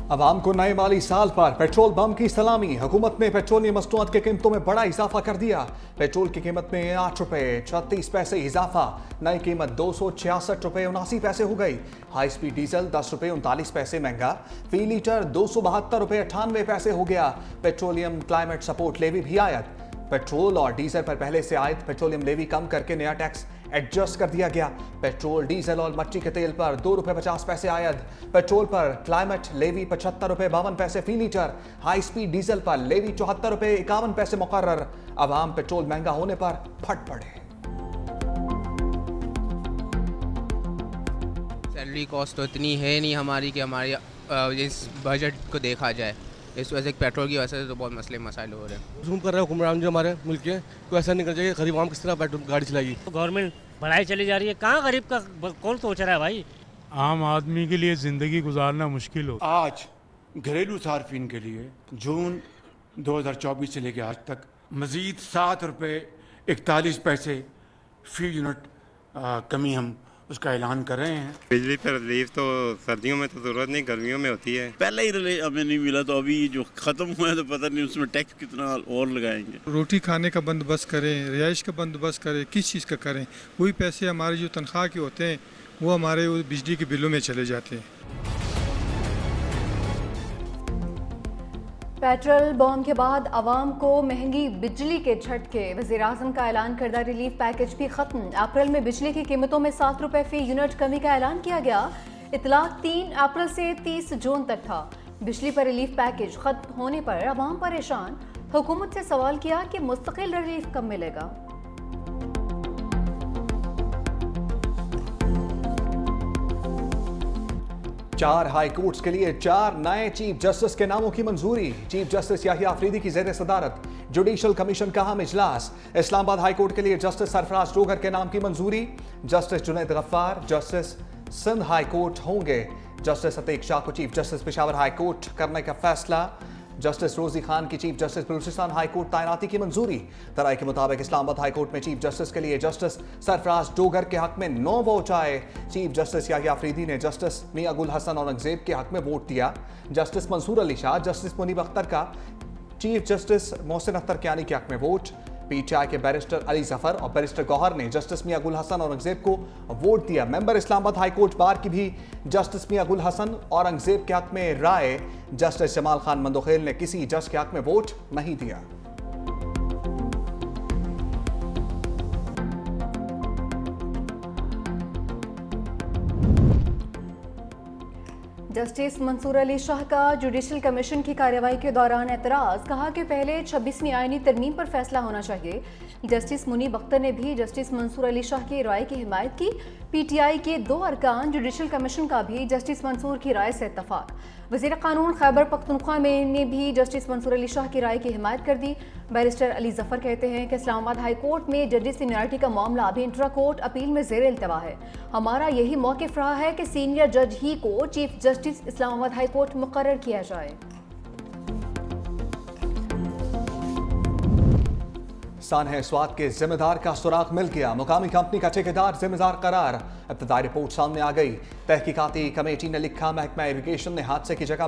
अवाम को नए माली साल पर पेट्रोल बम की सलामी। हुकूमत ने पेट्रोलियम मसनूआत की कीमतों में बड़ा इजाफा कर दिया। पेट्रोल की कीमत में 8 रुपए 36 पैसे इजाफा। नई कीमत 266 रुपए 79 पैसे हो गई। हाई स्पीड डीजल 10 रुपए 39 पैसे महंगा। फी लीटर 272 रुपए 98 पैसे हो गया। पेट्रोलियम क्लाइमेट सपोर्ट लेवी भी आयत। पेट्रोल और डीजल पर पहले से आयत पेट्रोलियम लेवी कम करके नया टैक्स एडजस्ट कर दिया गया। पेट्रोल डीजल और मट्टी के तेल पर 2 रुपए 50 पैसे आयत। पेट्रोल पर क्लाइमेट लेवी 75 रुपए 52 पैसे फी लीटर। हाई स्पीड डीजल पर लेवी 74 रुपए 51 पैसे मुकर्रर। अवाम पेट्रोल महंगा होने पर फट पड़े। सैलरी कॉस्ट तो इतनी है नहीं हमारी कि हमारी इस बजट को देखा जाए। इस वजह से पेट्रोल की वजह से तो बहुत मसले मसाइल हो रहे हैं। जूम कर रहे हैं हुक्मरान जो हमारे मुल्क के, कोई ऐसा नहीं करना चाहिए। गरीब आम किस तरह पेट्रोल गाड़ी चलाएगी। गवर्नमेंट बढ़ाई चली जा रही है, कहाँ गरीब का कौन सोच रहा है भाई। आम आदमी के लिए ज़िंदगी गुजारना मुश्किल हो। आज घरेलू सार्फिन के लिए जून 2024 से लेकर आज तक मज़ीद 7 रुपये 41 पैसे फी यूनिट कमी हम उसका ऐलान कर रहे हैं। बिजली पर रिलीफ तो सर्दियों में तो जरूरत नहीं, गर्मियों में होती है। पहले ही रिलीफ हमें नहीं मिला तो अभी जो ख़त्म हुआ है तो पता नहीं उसमें टैक्स कितना और लगाएंगे। रोटी खाने का बंदोबस्त करें, रिहाइश का बंदोबस्त करें, किस चीज़ का करें। वही पैसे हमारे जो तनख्वाह के होते हैं वो हमारे बिजली के बिलों में चले जाते हैं। पेट्रोल बम के बाद आवाम को महंगी बिजली के झटके। वज़ीर-ए-आज़म का ऐलान करदा रिलीफ पैकेज भी खत्म। अप्रैल में बिजली की कीमतों में 7 रुपए फी यूनिट कमी का ऐलान किया गया। इतलाक 3 अप्रैल से 30 जून तक था। बिजली पर रिलीफ पैकेज खत्म होने पर आवाम परेशान। हुकूमत से सवाल किया कि मुस्तकिल रिलीफ कब मिलेगा। चार हाई कोर्ट्स के लिए 4 नए चीफ जस्टिस के नामों की मंजूरी। चीफ जस्टिस याहिया अफरीदी की ज़ेर सदारत जुडिशल कमीशन का अहम इजलास। इस्लामाबाद हाई कोर्ट के लिए जस्टिस सरफराज डोगर के नाम की मंजूरी। Justice Junaid Gaffar justice Sindh high court होंगे। जस्टिस अतीक शाह को chief justice Peshawar high court करने का फैसला। जस्टिस रोजी खान की chief justice Balochistan high court तैनाती की मंजूरी। तराई के मुताबिक इस्लामाबाद हाई कोर्ट में चीफ जस्टिस के लिए जस्टिस सरफराज डोगर के हक में 9 वोट आए। चीफ जस्टिस याहिया अफरीदी ने जस्टिस मियां गुल हसन औरंगजेब के हक में वोट दिया। जस्टिस मंसूर अली शाह जस्टिस मुनीब अख्तर का चीफ जस्टिस मोहसिन अख्तर कियानी के हक में वोट। पीटीआई के बैरिस्टर अली जफर और बैरिस्टर गौहर ने जस्टिस मियां गुल हसन औरंगजेब को वोट दिया। Member Islamabad high court bar की भी जस्टिस मियां गुल हसन औरंगजेब के हक में राय। जस्टिस जमाल खान मंदोखेल ने किसी जज के हक में वोट नहीं दिया। जस्टिस मंसूर अली शाह का जुडिशल कमीशन की कार्रवाई के दौरान एतराज़। कहा कि पहले 26वीं आईनी तरमीम पर फैसला होना चाहिए। जस्टिस मुनीब अख्तर ने भी जस्टिस मंसूर अली शाह की राय की हिमायत की। पीटीआई के 2 अरकान जुडिशल कमीशन का भी जस्टिस मंसूर की राय से इत्तफाक। वज़ीर कानून खैबर पख्तूनख्वा में ने भी जस्टिस मंसूर अली शाह की राय की हिमायत कर दी। बैरिस्टर अली जफर कहते हैं कि इस्लामाबाद हाई कोर्ट में जजेस सीनियरिटी का मामला अभी इंट्रा कोर्ट अपील में ज़ेर इल्तवा है। हमारा यही मौक़िफ़ रहा है कि सीनियर जज ही को chief justice Islamabad high court मुकर्रर किया जाए। सानह स्वात के जिम्मेदार का सुराग मिल गया। मुकामी कंपनी का ठेकेदार जिम्मेदार करार। इब्तदाई रिपोर्ट सामने आ गई। तहकीकाती कमेटी ने लिखा महकमा इरिगेशन ने हादसे की जगह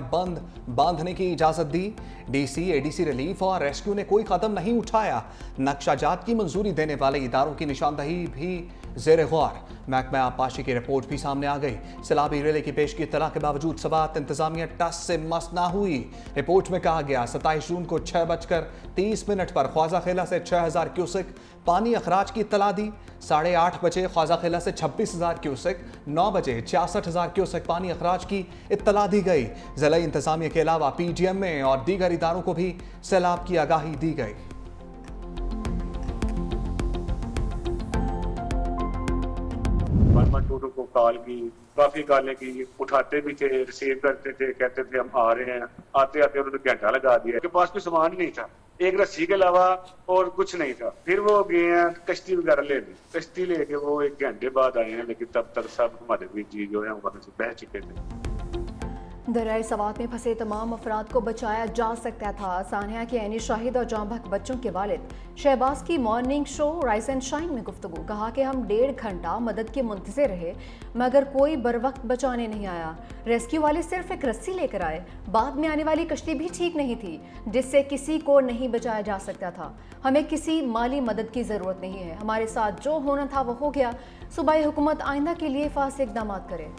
बांधने की इजाजत दी। डीसी एडीसी रिलीफ और रेस्क्यू ने कोई कदम नहीं उठाया। नक्शाजात की मंजूरी देने वाले इदारों की निशानदही भी ज़ेर गौर। महकमा आबपाशी की रिपोर्ट भी सामने आ गई। सैलाबी रेले की पेश की इत्तला के बावजूद सवात इंतजामिया टस से मस ना हुई। रिपोर्ट में कहा गया 27 जून को 6:30 पर ख्वाजा खेला से 6000 क्यूसेक पानी अखराज की इत्तला दी। 8:30 बजे ख्वाजा खेला से 26,000 क्यूसेक, 9 बजे 66,000 क्यूसेक पानी अखराज की इत्तला दी गई। ज़िला इंतजामिया के अलावा PGMA और दीगर इदारों को भी सैलाब की आगाही दी गई। को कॉल की, काफी कॉलें की, उठाते भी थे, रिसीव करते थे, कहते थे हम आ रहे हैं। आते आते उन्होंने घंटा लगा दिया। उनके पास कोई सामान नहीं था, एक रस्सी के अलावा और कुछ नहीं था। फिर वो गए हैं कश्ती वगैरह लेने। कश्ती लेके वो 1 घंटे बाद आए हैं, लेकिन तब तक सब हमारे भी जी जो है वहां से बह चुके थे। दरियाई सवात में फंसे तमाम अफराद को बचाया जा सकता था। सानिया के ऐनी शाहिद और जांबहक बच्चों के वालिद शहबाज की morning show rice and shine में गुफ्तगू। कहा कि हम 1.5 घंटा मदद के मुंतज़िर रहे मगर कोई बर वक्त बचाने नहीं आया। रेस्क्यू वाले सिर्फ एक रस्सी लेकर आए। बाद में आने वाली कश्ती भी ठीक नहीं थी जिससे किसी को नहीं बचाया जा सकता था। हमें किसी माली मदद की ज़रूरत नहीं है। हमारे साथ जो होना था वो हो गया। सूबाई हुकूमत आइंदा के लिए फास इक़दाम करे।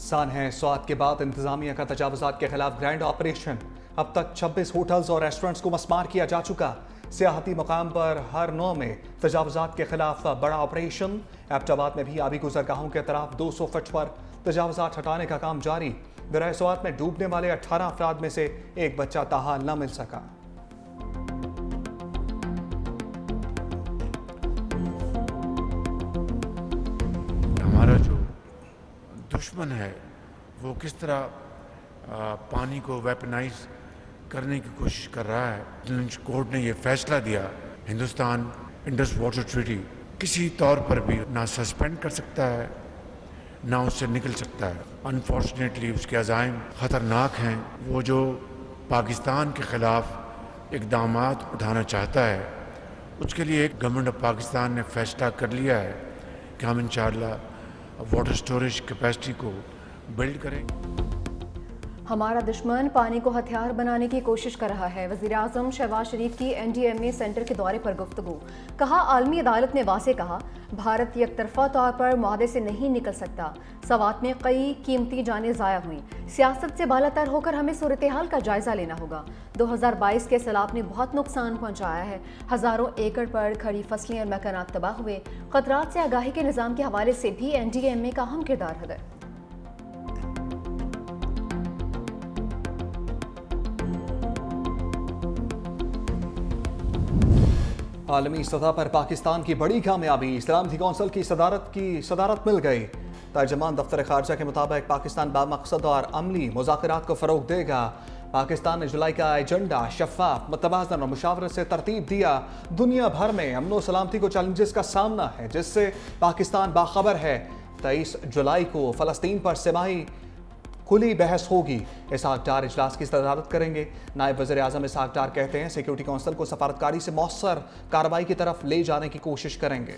सानह स्वात के बाद इंतजामिया का तजावुज़ात के खिलाफ ग्रैंड ऑपरेशन। अब तक 26 होटल्स और रेस्टोरेंट्स को मस्मार किया जा चुका। सियाहती मकाम पर हर नौ में तजावुज़ात के खिलाफ बड़ा ऑपरेशन। एबटाबाद में भी आबी गुज़रगाहों के तरफ 200 फीट पर तजावुज़ात हटाने का काम जारी। दरिया स्वात में डूबने वाले 18 अफराद में से एक बच्चा ताहाल न मिल सका। हमारा जो दुश्मन है वो किस तरह पानी को वेपनाइज करने की कोशिश कर रहा है। लंच कोर्ट ने ये फैसला दिया, हिंदुस्तान इंडस वाटर ट्रीटी किसी तौर पर भी ना सस्पेंड कर सकता है ना उससे निकल सकता है। अनफॉर्चुनेटली उसके अज़ाइम ख़तरनाक हैं। वो जो पाकिस्तान के ख़िलाफ़ इक़दामात उठाना चाहता है उसके लिए एक गवर्नमेंट ऑफ पाकिस्तान ने फैसला कर लिया है कि हम इंशाअल्लाह वाटर स्टोरेज कैपेसिटी को बिल्ड करेंगे। हमारा दुश्मन पानी को हथियार बनाने की कोशिश कर रहा है। वज़ीर आज़म शहबाज शरीफ की NDMA सेंटर के दौरे पर गुफ्तगू। कहा आलमी अदालत ने वाज़ेह कहा भारत एकतरफा तौर पर मुआहदे से नहीं निकल सकता। सवात में कई कीमती जानें ज़ाया हुई। सियासत से बालातर होकर हमें सूरत हाल का जायज़ा लेना होगा। 2022 के सैलाब ने बहुत नुकसान पहुँचाया है। हज़ारों एकड़ पर खड़ी फसलें और मकानात तबाह हुए। ख़तरात से आगाही के निज़ाम के हवाले से भी NDMA का अहम किरदार है। आलमी सतह पर पाकिस्तान की बड़ी कामयाबी। सलामती कौंसिल की सदारत मिल गई। तर्जमान दफ्तर खारजा के मुताबिक पाकिस्तान बामकसद और अमली मुज़ाकरात को फ़रोग़ देगा। पाकिस्तान ने जुलाई का एजेंडा शफ़ाफ, मुतवाज़न और मुशावरत से तरतीब दिया। दुनिया भर में अमन व सलामती को चैलेंजेस का सामना है जिससे पाकिस्तान बाखबर है। 23 जुलाई को फ़लस्तीन पर सिमाही खुली बहस होगी। इसहाक डार इजलास की सदारत करेंगे। नायब वज़ीर आज़म इसहाक डार कहते हैं सिक्योरिटी कौंसिल को सफारतकारी से मौसर कार्रवाई की तरफ ले जाने की कोशिश करेंगे।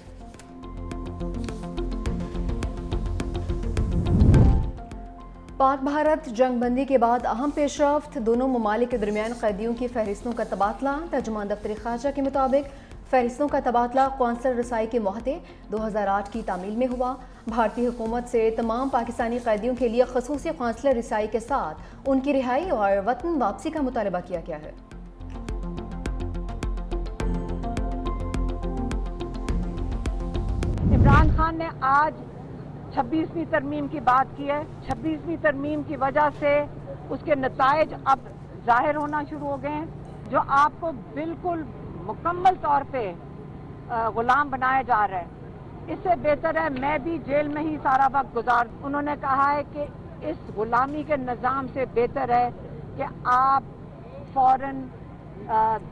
पाक भारत जंगबंदी के बाद अहम पेशरफ्त। दोनों ममालिक के दरमियान कैदियों की फहरिस्तों का तबादला। तर्जुमान दफ्तर खारजा के मुताबिक फहरिस्तों का तबादला कौंसल रसाई के मुआहदे 2008 की तामील में हुआ। भारतीय हुकूमत से तमाम पाकिस्तानी कैदियों के लिए खसूसी कौंसलर रसाई के साथ उनकी रिहाई और वतन वापसी का मुतालबा किया गया है। इमरान खान ने आज 26वीं तरमीम की बात की है। 26वीं तरमीम की वजह से उसके नतायज अब जाहिर होना शुरू हो गए हैं जो आपको बिल्कुल मुकम्मल तौर पे गुलाम बनाया जा रहा है। इससे बेहतर है मैं भी जेल में ही सारा वक्त गुजार। उन्होंने कहा है कि इस गुलामी के निज़ाम से बेहतर है कि आप फौरन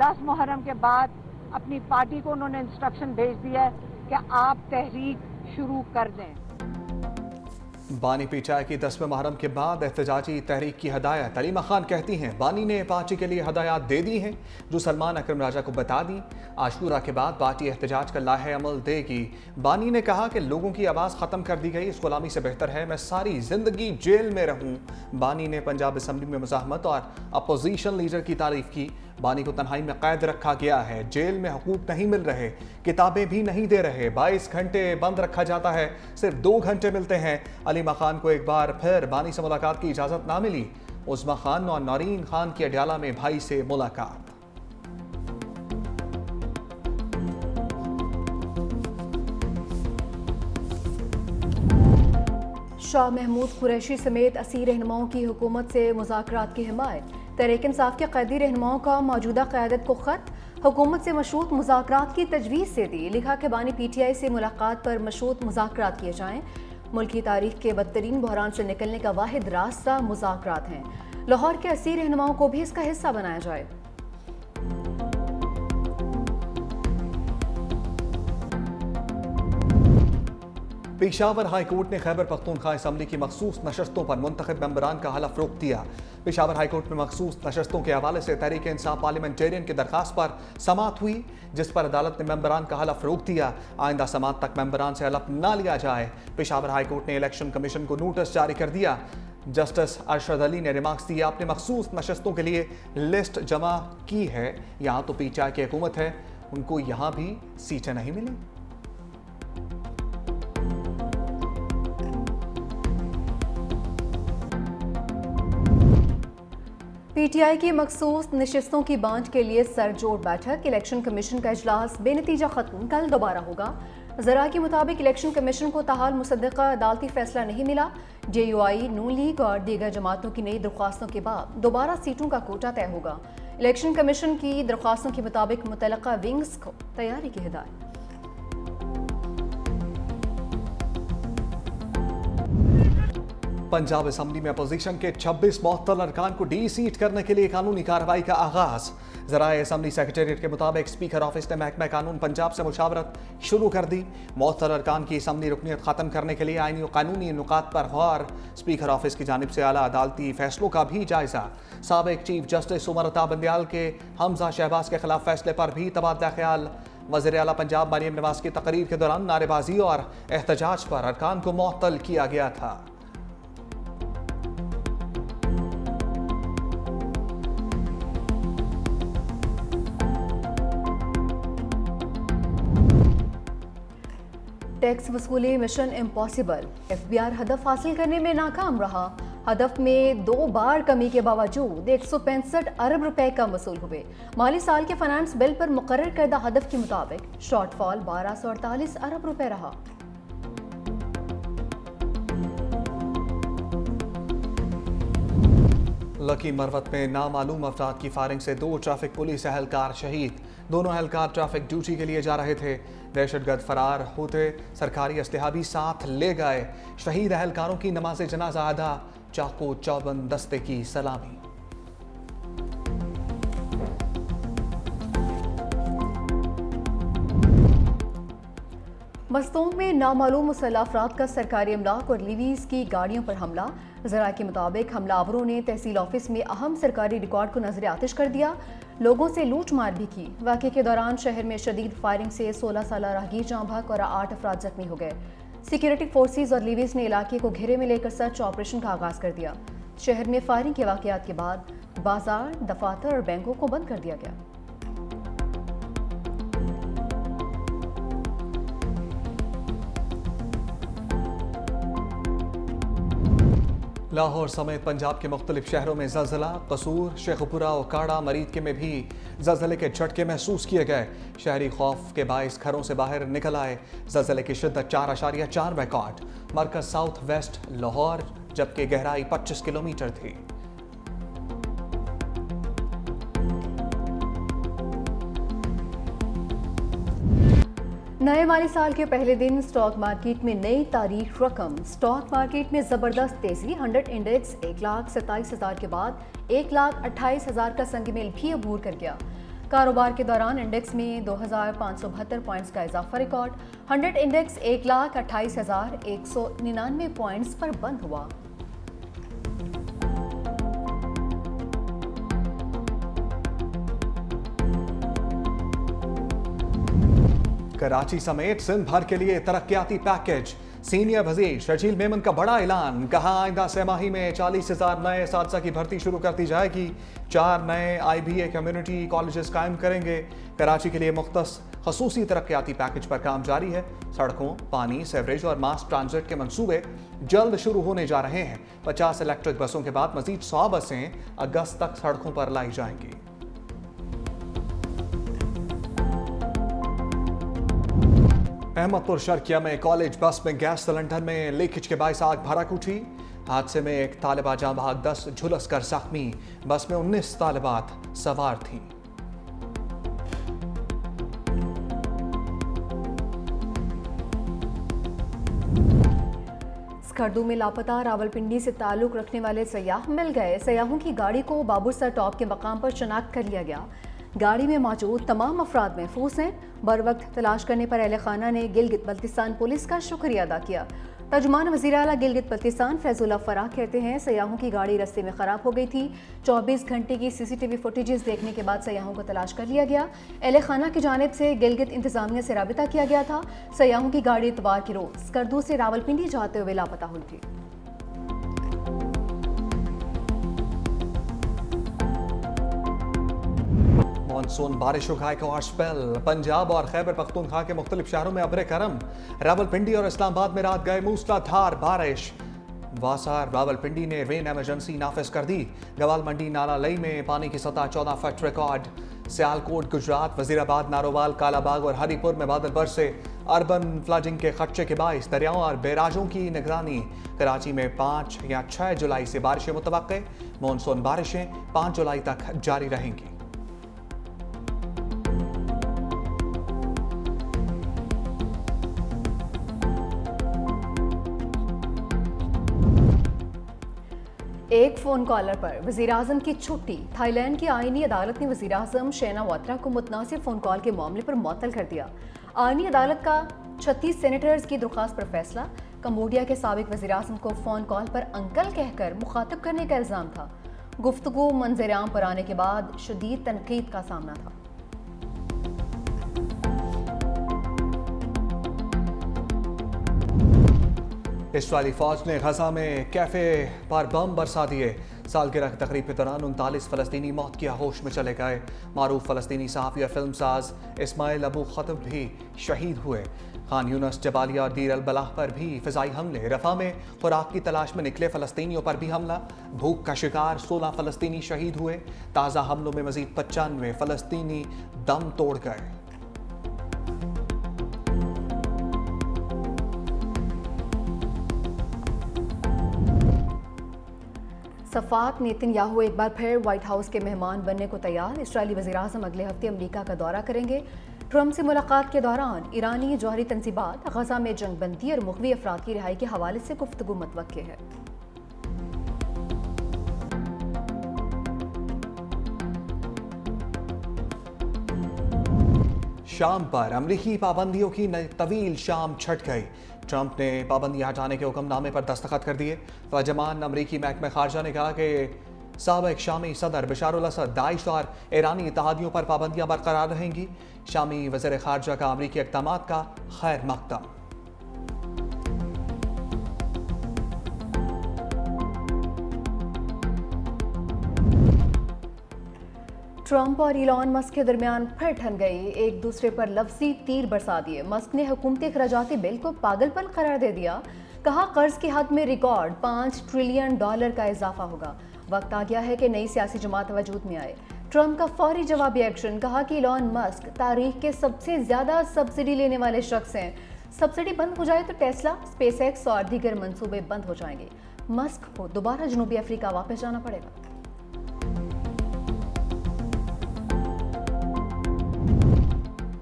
10 मुहर्रम के बाद अपनी पार्टी को उन्होंने इंस्ट्रक्शन भेज दिया है कि आप तहरीक शुरू कर दें। बानी पीटीआई की 10वें मुहर्रम के बाद एहतजाजी तहरीक की हदायत। अलीमा खान कहती हैं बानी ने पार्टी के लिए हदायत दे दी हैं जो सलमान अकरम राजा को बता दी। आशूरा के बाद पार्टी एहतजाज का लाहे अमल देगी। बानी ने कहा कि लोगों की आवाज़ ख़त्म कर दी गई। इस गुलामी से बेहतर है मैं सारी ज़िंदगी जेल में रहूँ। बानी ने पंजाब असम्बली में मुज़ाहमत और अपोजिशन लीडर की तारीफ की। बानी को तन्हाई में कैद रखा गया है। जेल में हुकूक नहीं मिल रहे, किताबें भी नहीं दे रहे। 22 घंटे बंद रखा जाता है, सिर्फ 2 घंटे मिलते हैं। अलीमा खान को एक बार फिर बानी से मुलाकात की इजाज़त ना मिली। उस्मा खान और नौरीन खान की अडयाला में भाई से मुलाकात। शाह महमूद कुरैशी समेत 80 रहनुमाओं की हुकूमत से मुज़ाकरात की हिमायत। तहरीक इंसाफ के कैदी रहनुमाओं का मौजूदा क़यादत को ख़त। हुकूमत से मशरूत मुज़ाकरात की तजवीज़ से दी। लिखा कि बानी PTI से मुलाकात पर मशरूत मुज़ाकरात किए जाएँ। मुल्क की तारीख के बदतरीन बहरान से निकलने का वाहिद रास्ता मुज़ाकरात हैं। लाहौर के 80 रहनुमाओं को भी इसका हिस्सा बनाया जाए। पेशावर हाई कोर्ट ने खैबर पख्तूनख्वा असम्बली की मखसूस नशस्तों पर मुंतखब मेंबरान का हलफ रोक दिया। पेशावर हाई कोर्ट में मखसूस नशस्तों के हवाले से तहरीक इंसाफ पार्लियामेंटेरियन की दरखास्त पर समात हुई, जिस पर अदालत ने मेंबरान का हलफ रोक दिया। आइंदा समात तक मेंबरान से हलफ न लिया जाए। पेशावर हाई कोर्ट ने इलेक्शन कमीशन को नोटिस जारी कर दिया। जस्टिस अरशद अली ने रिमार्क्स दिया, आपने मखसूस नशस्तों के लिए लिस्ट जमा की है, यहाँ तो पीटीआई की हुकूमत है, उनको यहाँ भी सीटें नहीं मिली। पीटीआई की मखसूस नशिस्तों की बांट के लिए सरजोड़ बैठक। इलेक्शन कमीशन का इजलास बेनतीजा खत्म, कल दोबारा होगा। जरा के मुताबिक इलेक्शन कमीशन को ताहाल मुसद्दका अदालती फैसला नहीं मिला। JUI, नून लीग और दीगर जमातों की नई दरख्वास्तों के बाद दोबारा सीटों का कोटा तय होगा। इलेक्शन कमीशन की दरख्वास्तों के मुताबिक मुतलका विंग्स को तैयारी की हिदायत। पंजाब असम्बली में अपोजिशन के 26 मुअत्तल अरकान को डी-सीट करने के लिए कानूनी कार्रवाई का आगाज। ज़राए असम्बली सेक्रेटेरिएट के मुताबिक स्पीकर ऑफिस ने महकमा कानून पंजाब से मुशावरत शुरू कर दी। मुअत्तल अरकान की असम्बली रुकनीत ख़त्म करने के लिए आईनी और कानूनी नुकात पर गौर। स्पीकर ऑफिस की जानिब से आला अदालती फैसलों का भी जायजा। साबिक चीफ जस्टिस उमर अता बंदियाल के हमजा शहबाज के खिलाफ फैसले पर भी तबादला ख्याल। वज़ीर आला पंजाब मरियम नवाज की तकरीर के दौरान नारेबाजी और एहतजाज पर अरकान को मुअत्तल किया गया था। टैक्स वसूली मिशन इम्पॉसिबल, FBI हदफ हासिल करने में नाकाम रहा। हदफ में 2 बार कमी के बावजूद 165 अरब रुपए कम वसूल हुए। माली साल के फाइनेंस बिल पर मुकर्रर करदा हदफ के मुताबिक शॉर्टफॉल 1248 अरब रुपए रहा। लकी मरवत में नामालूम अफराद की फायरिंग से 2 ट्रैफिक पुलिस अहलकार शहीद। दोनों अहलकार ट्रैफिक ड्यूटी के लिए जा रहे थे। दहशतगर्द फरार होते सरकारी असलहा भी साथ ले गए। शहीद अहलकारों की नमाज जनाजा अदा, चाको चौबंद दस्ते की सलामी। मस्तूम में नामालूम मुसल्लह अफराद का सरकारी अमलाक और लीवीज की गाड़ियों पर हमला। ज़रा के मुताबिक हमलावरों ने तहसील ऑफिस में अहम सरकारी रिकॉर्ड को नजर आतिश कर दिया। लोगों से लूट मार भी की। वाक़े के दौरान शहर में शदीद फायरिंग से 16 साल राहगीर जाँ बहक और 8 अफराद जख्मी हो गए। सिक्योरिटी फोर्सेज और लीवीज ने इलाके को घेरे में लेकर सर्च ऑपरेशन का आगाज कर दिया। शहर में फायरिंग के वाक़यात के बाद बाजार, दफातर और बैंकों को बंद कर दिया गया। लाहौर समेत पंजाब के मुख्तलिफ शहरों में ज़लज़ला। कसूर, शेखपुरा और काड़ा मरीद के में भी ज़लज़ले के झटके महसूस किए गए। शहरी खौफ के बाइस घरों से बाहर निकल आए। ज़लज़ले की शिद्दत 4.4 रिकॉर्ड। मरकज साउथ वेस्ट लाहौर, जबकि गहराई 25 किलोमीटर थी। नए माली साल के पहले दिन स्टॉक मार्केट में नई तारीख रकम। स्टॉक मार्केट में जबरदस्त तेजी। 100 इंडेक्स 1,27,000 के बाद 1,28,000 का संग-मील भी अबूर कर गया। कारोबार के दौरान इंडेक्स में 2,572 पॉइंट्स का इजाफा रिकॉर्ड। 100 इंडेक्स 1,28,199 पॉइंट्स पर बंद हुआ। कराची समेत सिंध भर के लिए तरक्याती पैकेज। सीनियर वजीर शर्जील मेमन का बड़ा ऐलान। कहा, आइंदा सहमाही में 40,000 नए असातिज़ा की भर्ती शुरू कर दी जाएगी। 4 नए IBA कम्युनिटी कॉलेजेस कायम करेंगे। कराची के लिए मुख्तस खसूसी तरक्याती पैकेज पर काम जारी है। सड़कों, पानी, सेवरेज और मास ट्रांजिट के मंसूबे जल्द शुरू होने जा रहे हैं। 50 इलेक्ट्रिक बसों के बाद मजीद 100 बसें अगस्त तक सड़कों पर लाई जाएंगी। अहमदपुर शर्किया में कॉलेज बस में गैस सिलेंडर में लीकेज के बायस आग भड़क उठी। हादसे में एक तालिबा जाँ बहक 10 झुलस कर जख्मी। बस में 19 तालिबात सवार थीं। स्कर्दू में लापता रावलपिंडी से ताल्लुक रखने वाले सयाह मिल गए। सयाहों की गाड़ी को बाबुरसर टॉप के मकाम पर शनाख्त कर लिया गया। गाड़ी में मौजूद तमाम अफराद महफूज हैं। बर वक्त तलाश करने पर अहल खाना ने गिलगित बल्तिस्तान पुलिस का शुक्रिया अदा किया। तर्जुमान वज़ीर आला गिलगित बल्तिस्तान फैजुल्लाह फराह कहते हैं सयाहों की गाड़ी रास्ते में ख़राब हो गई थी। 24 घंटे की CCTV फुटेजेस देखने के बाद सयाहों को तलाश कर लिया गया। अहल खाना की जानिब से गिलगित इंतजामिया से राबिता किया गया था। सयाहों की गाड़ी इतवार की रोज़ स्कर्दू से रावलपिंडी जाते हुए लापता हुई थी। मानसून बारिशों का एक और स्पेल। पंजाब और खैबर पख्तूनख्वा के मुख्तलिफ शहरों में अब्र करम। रावलपिंडी और इस्लामाबाद में रात गए मूसलाधार बारिश। वासार रावलपिंडी ने रेन एमरजेंसी नाफिज कर दी। गवाल मंडी नाला लई में पानी की सतह 14 फुट रिकॉर्ड। सियालकोट गुजरात, वजीराबाद, नारोवाल, कालाबाग और हरीपुर में बादल बरसे। अर्बन फ्लडिंग के खदशे के बाइस दरियाओं और बैराजों की निगरानी। कराची में 5 या 6 जुलाई से बारिशें मुतवक्के। मानसून बारिशें 5 जुलाई तक जारी रहेंगी। एक फ़ोन कॉलर पर वज़ीर आज़म की छुट्टी। थाईलैंड की आईनी अदालत ने वज़ीर आज़म शेना वात्रा को मुतनासिब फ़ोन कॉल के मामले पर मुअत्तल कर दिया। आईनी अदालत का 36 सेनेटर्स की दरख्वास्त पर फैसला। कम्बोडिया के साबिक वज़ीर आज़म को फ़ोन कॉल पर अंकल कहकर मुखातिब करने का इल्ज़ाम था। गुफ्तगू मंजर-ए-आम पर आने के बाद शदीद तनकीद का सामना था। इस्राइली फौज ने गजा में कैफे पर बम बरसा दिए। सालगिरह की तकरीब के दौरान 39 फ़लस्तीनी मौत की आहोश में चले गए। मारूफ फ़लस्तीनी सहाफ़ी और फिल्म साज इस्माइल अबू खतब भी शहीद हुए। खान यूनस, जबालिया और दीर अल बलाह पर भी फ़िज़ाई हमले। रफ़ा में खुराक की तलाश में निकले फ़लस्तीनियों पर भी हमला। भूख का शिकार 16 फ़लस्तीनी शहीद हुए। ताज़ा हमलों में मज़ीद 95 फ़लस्तीनी दम तोड़ गए। सफ़ात नेतन्याहू एक बार फिर व्हाइट हाउस के मेहमान बनने को तैयार। इस्राएली वज़ीर आज़म अगले हफ्ते अमेरिका का दौरा करेंगे। ट्रंप से मुलाकात के दौरान ईरानी जौहरी तंजीबात, गजा में जंगबंदी और मुग़वी अफराद की रिहाई के हवाले से गुफ्तगू मुतवक्के है। शाम पर अमरीकी पाबंदियों की तवील शाम छट गई। ट्रंप ने पाबंदी हटाने के हुक्मनामे पर दस्तखत कर दिए। तर्जुमान अमरीकी महकमा खारजा ने कहा कि साबिक शामी सदर बशार अल असद, दाइश और ईरानी इत्तेहादियों पर पाबंदियां बरकरार रहेंगी। शामी वज़ीर खारजा का अमरीकी इक़दामात का खैर मकदम। ट्रंप और इलॉन मस्क के दरमियान फिर ठन गई। एक दूसरे पर लफ्जी तीर बरसा दिए। मस्क ने हुकूमती अखराजाती बिल को पागलपन करार दे दिया। कहा कर्ज की हद में रिकॉर्ड $5 ट्रिलियन का इजाफा होगा। वक्त आ गया है कि नई सियासी जमात वजूद में आए। ट्रंप का फौरी जवाबी एक्शन। कहा कि इलॉन मस्क तारीख के सबसे ज्यादा सब्सिडी लेने वाले शख्स हैं। सब्सिडी बंद हो जाए तो टेस्ला, स्पेसएक्स और दीगर मंसूबे बंद हो जाएंगे। मस्क को दोबारा जनूबी अफ्रीका वापस जाना पड़ेगा।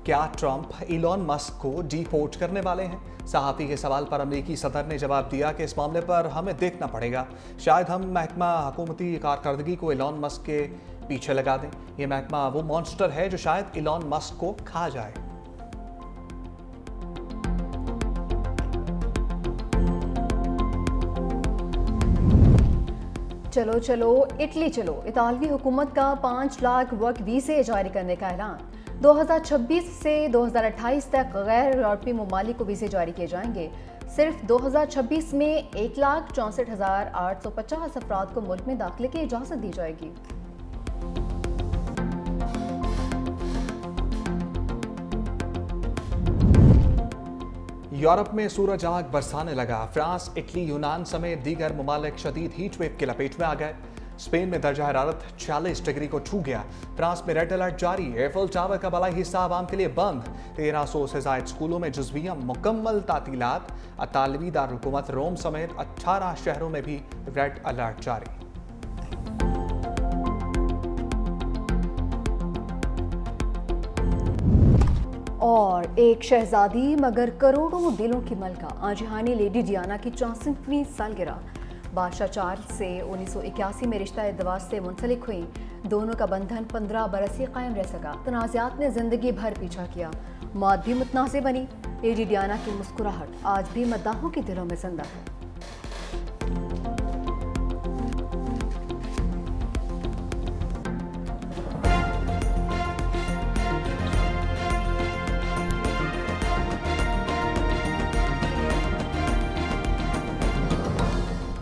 क्या ट्रंप इलॉन मस्क को डिपोर्ट करने वाले हैं? सहाफ़ी के सवाल पर अमेरिकी सदर ने जवाब दिया कि इस मामले पर हमें देखना पड़ेगा। शायद हम महकमा हुकूमती कारकर्दगी को इलॉन मस्क के पीछे लगा दें। यह महकमा वो मॉन्स्टर है जो शायद इलॉन मस्क को खा जाए। चलो चलो इटली चलो। इतालवी हुकूमत का 5 लाख वर्क वीज़े जारी करने का ऐलान। 2026 से 2028 तक गैर यूरोपीय ममालिक को वीज़े जारी किए जाएंगे। सिर्फ 2026 में 1,64,850 अफराद को मुल्क में दाखिले की इजाज़त दी जाएगी। यूरोप में सूरज आग बरसाने लगा। फ्रांस, इटली, यूनान समेत दीगर ममालिक शदीद हीट वेव की लपेट में आ गए। स्पेन में दर्जा हरारत 40 डिग्री को छू गया। फ्रांस में रेड अलर्ट जारी। एफिल टावर का बलाई हिस्सा आवाम के लिए बंद। 1300 से ज़ायद स्कूलों में जुज़विया मुकम्मल तातीलात। अतालवी दारुलहुकूमत रोम समेत 18 शहरों में भी रेड अलर्ट जारी। और एक शहजादी मगर करोड़ों दिलों की मलका आजहानी लेडी डियाना की 64वीं सालगिरह। बादशाह चार्ल्स से 1981 में रिश्ता इज़दवाज से मुंसलिक हुई। दोनों का बंधन 15 बरस ही कायम रह सका। तनाज़ात ने जिंदगी भर पीछा किया, मौत भी मुतनाज़ बनी। लेडी डियाना की मुस्कुराहट आज भी मद्दाहों के दिलों में जिंदा है।